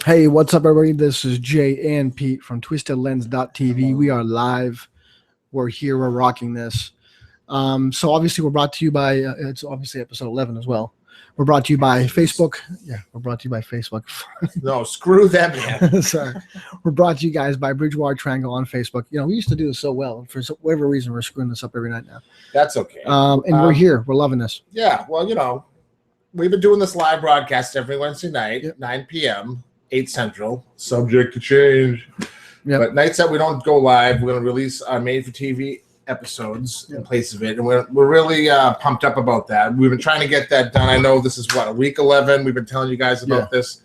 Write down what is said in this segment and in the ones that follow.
Hey, what's up, everybody? This is Jay and Pete from TwistedLens.tv. We are live. We're here. We're rocking this. So obviously, we're brought to you by. It's obviously episode 11 as well. We're brought to you by Facebook. Yeah, we're brought to you by Facebook. No, screw that, man. Sorry. We're brought to you guys by Bridgewater Triangle on Facebook. You know, we used to do this so well. For whatever reason, we're screwing this up every night now. That's okay. And we're here. We're loving this. Yeah, well, you know, we've been doing this live broadcast every Wednesday night, 9 p.m., 8 Central, subject to change. Yep. But nights that we don't go live, we're going to release our made-for-TV episodes in place of it, and we're really pumped up about that. We've been trying to get that done. I know this is, week 11. We've been telling you guys about this.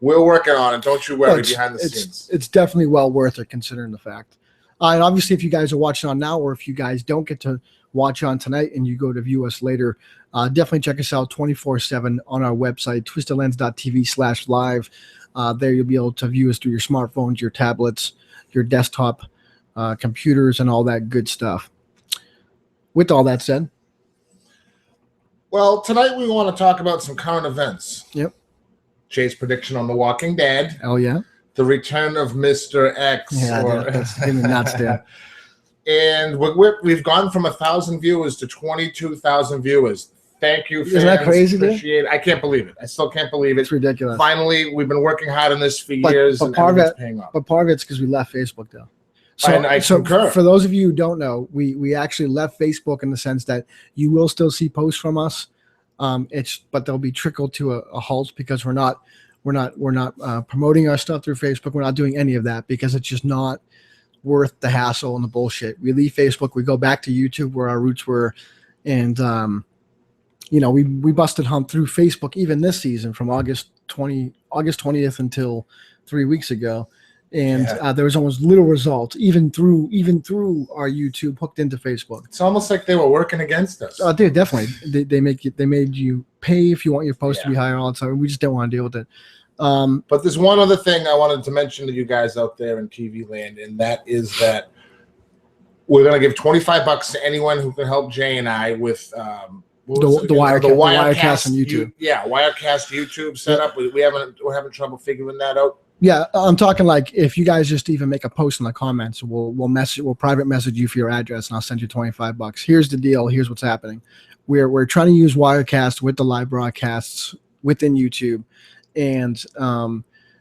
We're working on it. Don't you worry behind the scenes. It's definitely well worth it considering the fact. And obviously, if you guys are watching on now, or if you guys don't get to watch on tonight and you go to view us later, definitely check us out 24/7 on our website, twistedlens.tv/live. There you'll be able to view us through your smartphones, your tablets, your desktop computers, and all that good stuff. With all that said, well, tonight we want to talk about some current events. Yep. Jay's prediction on The Walking Dead. Oh yeah. The return of Mr. X. Yeah, that's nuts there. And we've gone from 1,000 viewers to 22,000 viewers. Thank you, fans. Isn't that crazy? Appreciate it. I can't believe it. I still can't believe it. It's ridiculous. Finally, we've been working hard on this for years, but and part it's paying off. But part of it's because we left Facebook, though. I concur. For those of you who don't know, we actually left Facebook in the sense that you will still see posts from us. But they'll be trickled to a halt because we're not promoting our stuff through Facebook. We're not doing any of that because it's just not worth the hassle and the bullshit. We leave Facebook, we go back to YouTube where our roots were, and we busted hump through Facebook even this season from August 20th until 3 weeks ago. And there was almost little results, even through our YouTube hooked into Facebook. It's almost like they were working against us. Oh, dude, definitely. They made you pay if you want your post to be higher all the time. We just didn't want to deal with it. But there's one other thing I wanted to mention to you guys out there in TV land, and that is that we're going to give $25 to anyone who can help Jay and I with the Wirecast on YouTube. Wirecast YouTube setup. We're having trouble figuring that out. Yeah, I'm talking like if you guys just even make a post in the comments, we'll private message you for your address, and I'll send you $25. Here's the deal. Here's what's happening. We're trying to use Wirecast with the live broadcasts within YouTube, and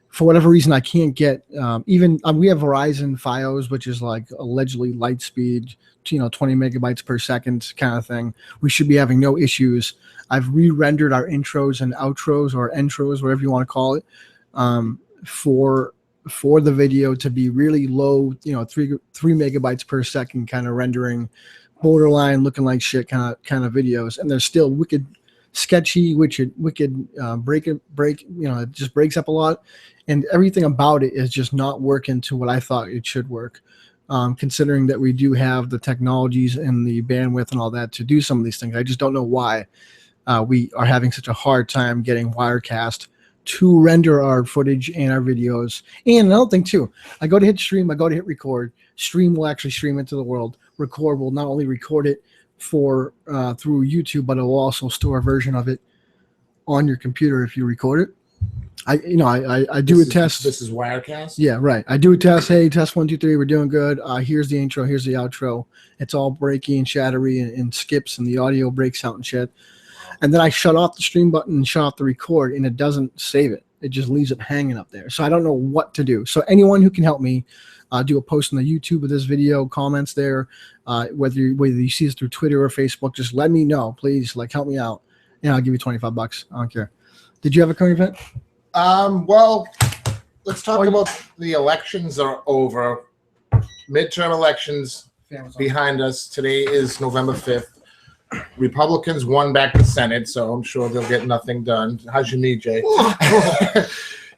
for whatever reason, I can't get we have Verizon Fios, which is like allegedly light speed, 20 megabytes per second kind of thing. We should be having no issues. I've re-rendered our intros and outros, or intros, whatever you want to call it. For the video to be really low, 3 megabytes per second kind of rendering, borderline looking like shit kind of videos, and they're still wicked sketchy, wicked break, it just breaks up a lot, and everything about it is just not working to what I thought it should work. Considering that we do have the technologies and the bandwidth and all that to do some of these things, I just don't know why we are having such a hard time getting Wirecast to render our footage and our videos. And another thing too, I go to hit stream, I go to hit record. Stream will actually stream it to the world. Record will not only record it for through YouTube, but it will also store a version of it on your computer if you record it. I do a test. This is Wirecast? Yeah, right. I do a test. Hey, test 1, 2, 3. We're doing good. Here's the intro. Here's the outro. It's all breaky and shattery and skips, and the audio breaks out and shit. And then I shut off the stream button and shut off the record, and it doesn't save it. It just leaves it hanging up there. So I don't know what to do. So anyone who can help me do a post on the YouTube of this video, comments there, whether you see this through Twitter or Facebook, just let me know, please. Like, help me out, and I'll give you $25. I don't care. Did you have a current event? Well, let's talk about the elections are over. Midterm elections behind us. Today is November 5th. Republicans won back the Senate, so I'm sure they'll get nothing done. How's your knee, Jay?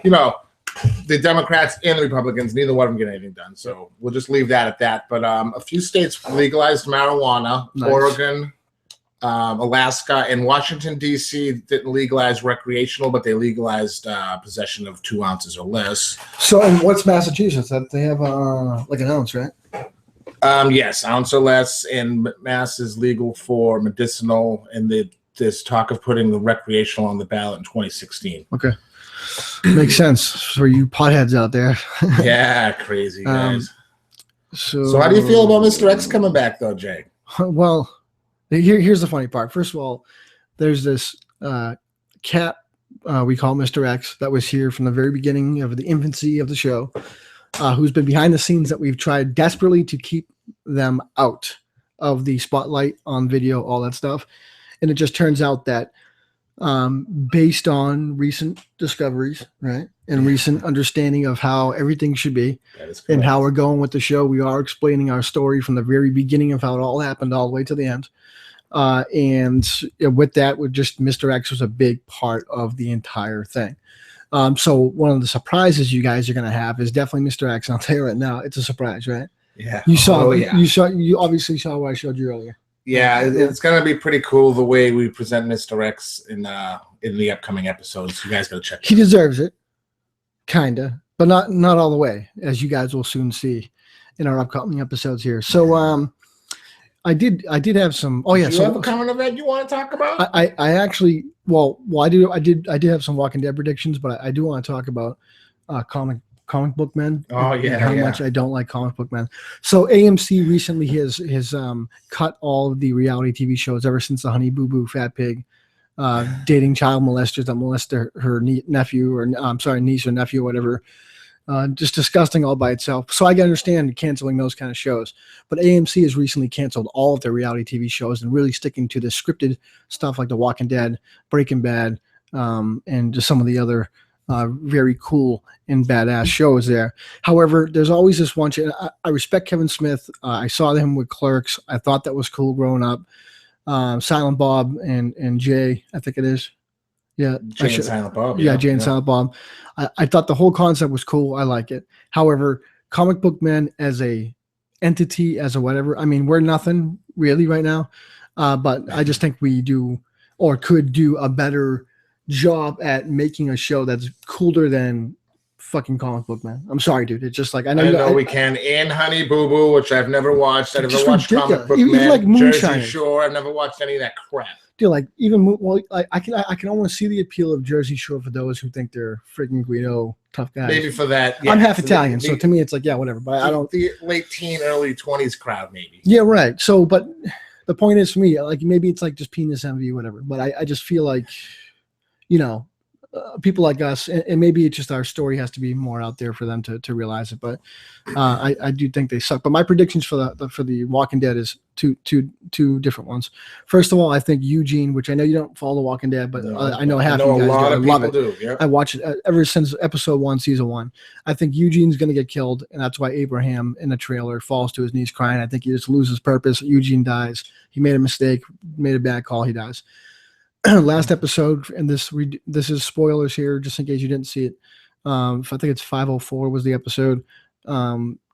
The Democrats and the Republicans, neither one of them get anything done. So we'll just leave that at that. But a few states legalized marijuana. Nice. Oregon, Alaska, and Washington, D.C. didn't legalize recreational, but they legalized possession of 2 ounces or less. So, and what's Massachusetts? They have like an ounce, right? Yes, ounce or less, and Mass is legal for medicinal, and there's talk of putting the recreational on the ballot in 2016. Okay. Makes sense for you potheads out there. Yeah, crazy guys. So how do you feel about Mr. X coming back, though, Jay? Well, here's the funny part. First of all, there's this cat we call Mr. X that was here from the very beginning of the infancy of the show, who's been behind the scenes that we've tried desperately to keep them out of the spotlight on video, all that stuff. And it just turns out that based on recent discoveries, right, and recent understanding of how everything should be and how we're going with the show, we are explaining our story from the very beginning of how it all happened all the way to the end. And with that, with just Mr. X was a big part of the entire thing. So one of the surprises you guys are going to have is definitely Mr. X. And I'll tell you right now, it's a surprise, right? Yeah. You obviously saw what I showed you earlier. Yeah, it's going to be pretty cool the way we present Mr. X in the upcoming episodes. You guys got to check it out. He deserves it, kind of, but not all the way, as you guys will soon see in our upcoming episodes here. So I did have some. Oh yeah, do you have a common event you want to talk about? I actually I did have some Walking Dead predictions, but I do want to talk about comic book men. Oh yeah, and how much I don't like comic book men. So AMC recently has cut all of the reality TV shows ever since the Honey Boo Boo Fat Pig dating child molesters that molest her nephew, or I'm sorry, niece or nephew or whatever. Just disgusting all by itself. So I can understand canceling those kind of shows. But AMC has recently canceled all of their reality TV shows and really sticking to the scripted stuff like The Walking Dead, Breaking Bad, and just some of the other very cool and badass shows there. However, there's always this one. I respect Kevin Smith. I saw him with Clerks. I thought that was cool growing up. Silent Bob and Jay, I think it is. Yeah, Jay and Silent Bob. Yeah, Jay and Silent Bob. I thought the whole concept was cool. I like it. However, comic book men as a entity, as a whatever, I mean, we're nothing really right now. But I just think we do or could do a better job at making a show that's cooler than fucking comic book man. I'm sorry, dude. It's just like I know we can. And Honey Boo Boo, which I've never watched. I've never watched ridiculous. Comic Book Even Man. like Jersey Shore. I've never watched any of that crap. Dude, like even I can almost see the appeal of Jersey Shore for those who think they're freaking Guido tough guys. Maybe for that. Yeah. I'm half Italian, so to me it's like yeah, whatever. But I don't the late teen, early 20s crowd maybe. Yeah, right. So, but the point is for me, like maybe it's like just penis envy, whatever. But I just feel like, people like us, and maybe it's just our story has to be more out there for them to realize it. But I do think they suck. But my predictions for the Walking Dead is two different ones. First of all, I think Eugene, which I know you don't follow The Walking Dead, but I know half of you guys love it. Do. Yep. I watch it ever since episode 1, season 1. I think Eugene's going to get killed, and that's why Abraham in the trailer falls to his knees crying. I think he just loses purpose. Eugene dies. He made a mistake, made a bad call. He dies. Last episode, and this is spoilers here, just in case you didn't see it. I think it's 504 was the episode.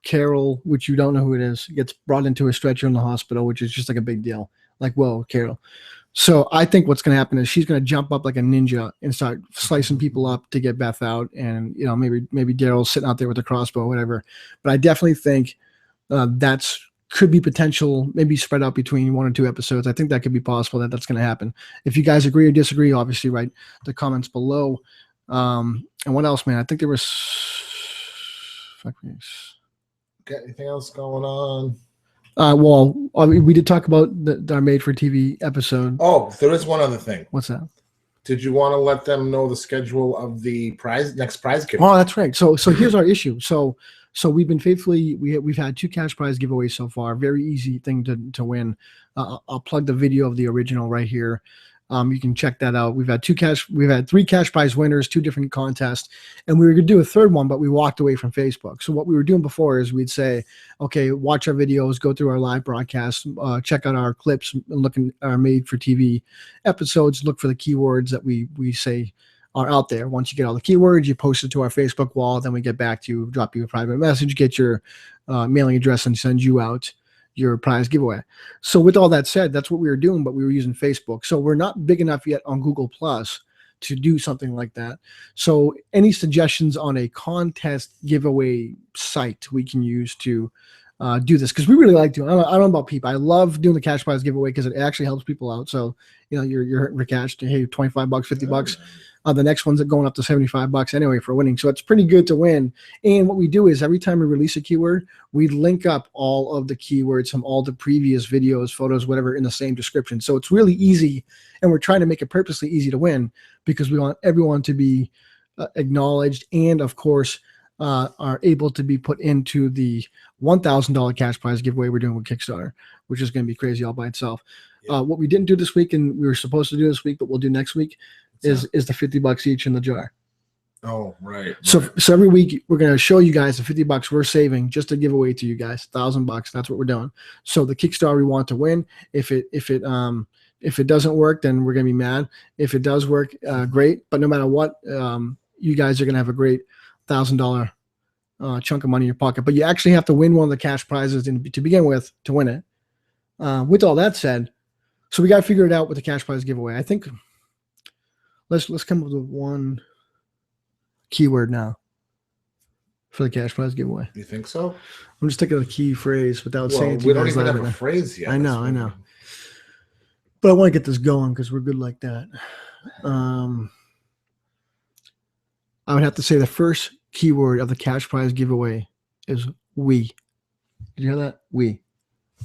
Carol, which you don't know who it is, gets brought into a stretcher in the hospital, which is just like a big deal. Like, whoa, Carol. So I think what's going to happen is she's going to jump up like a ninja and start slicing people up to get Beth out. And, maybe Daryl's sitting out there with a crossbow, whatever. But I definitely think could be potential, maybe spread out between 1 or 2 episodes. I think that could be possible that's going to happen. If you guys agree or disagree, obviously write the comments below. And what else, man? I think there was... Got anything else going on? We did talk about our made-for-TV episode. Oh, there is one other thing. What's that? Did you want to let them know the schedule of the next prize giveaway? Oh, that's right. So here's our issue. So we've been we've had 2 cash prize giveaways so far. Very easy thing to win. I'll plug the video of the original right here. You can check that out. We've had 3 cash prize winners, 2 different contests, and we were going to do a third one, but we walked away from Facebook. So what we were doing before is we'd say, okay, watch our videos, go through our live broadcasts, check out our clips, and look at our made for TV episodes, look for the keywords that we say are out there. Once you get all the keywords, you post it to our Facebook wall, then we get back to you, drop you a private message, get your mailing address, and send you out your prize giveaway. So with all that said, that's what we were doing, but we were using Facebook. So we're not big enough yet on Google Plus to do something like that. So any suggestions on a contest giveaway site we can use to do this because we really like doing. I don't know about people. I love doing the cash prize giveaway because it actually helps people out. So you're hurting for cash. Hey, $25, $50. The next one's going up to $75 anyway for winning. So it's pretty good to win. And what we do is every time we release a keyword, we link up all of the keywords from all the previous videos, photos, whatever in the same description. So it's really easy. And we're trying to make it purposely easy to win because we want everyone to be acknowledged and, of course, are able to be put into the $1,000 cash prize giveaway we're doing with Kickstarter, which is going to be crazy all by itself. Yeah. What we didn't do this week and we were supposed to do this week, but we'll do next week is the $50 each in the jar. Oh, right. So every week we're going to show you guys the $50 we're saving just to give away to you guys, $1,000. That's what we're doing. So the Kickstarter we want to win. If it doesn't work, then we're going to be mad. If it does work, great. But no matter what, you guys are going to have a great $1,000 chunk of money in your pocket. But you actually have to win one of the cash prizes to begin with to win it. With all that said, so we got to figure it out with the cash prize giveaway. I think let's come up with one keyword now for the cash prize giveaway. You think so? I'm just thinking of a key phrase without saying it. We don't even have a phrase yet. I know. But I want to get this going because we're good like that. I would have to say the first keyword of the cash prize giveaway is we. Did you hear that? We.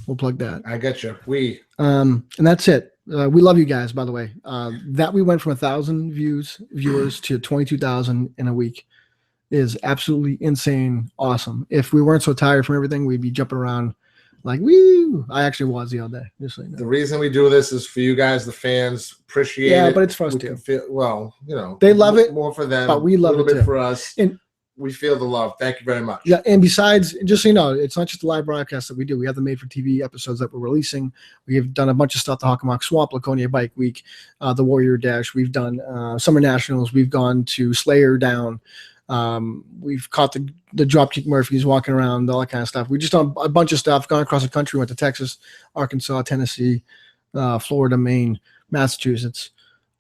We'll plug that. I got you. We. And that's it. We love you guys, by the way. That we went from 1,000 viewers to 22,000 in a week is absolutely insane. Awesome. If we weren't so tired from everything, we'd be jumping around like, woo. I actually was the other day. Just so you know. The reason we do this is for you guys, the fans. Appreciate it. Yeah, but it's for us too. They love it. More for them. But we love it too. A little bit for us. And we feel the love. Thank you very much. Yeah, and besides, just so you know, it's not just the live broadcast that we do. We have the made-for-TV episodes that we're releasing. We have done a bunch of stuff, the Hockomock Swamp, Laconia Bike Week, the Warrior Dash. We've done Summer Nationals. We've gone to Slayer Down. We've caught the Dropkick Murphys walking around, all that kind of stuff. We've just done a bunch of stuff, gone across the country, went to Texas, Arkansas, Tennessee, Florida, Maine, Massachusetts.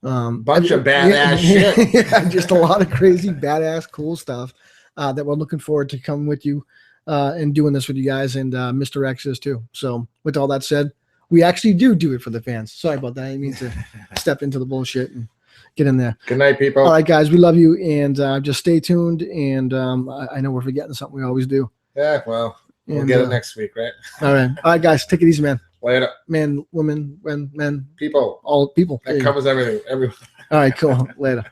Bunch of badass shit. Yeah, just a lot of crazy, badass, cool stuff that we're looking forward to coming with you and doing this with you guys, and Mr. X is too. So with all that said, we actually do it for the fans. Sorry about that. I didn't mean to step into the bullshit and get in there. Good night, people. All right, guys, we love you, and just stay tuned. And I know we're forgetting something. We always do. Yeah, well, we'll get it next week, right? All right, guys, take it easy, man. Later. Man, women, men, people. All people. That covers everything. Everyone. All right, cool. Later.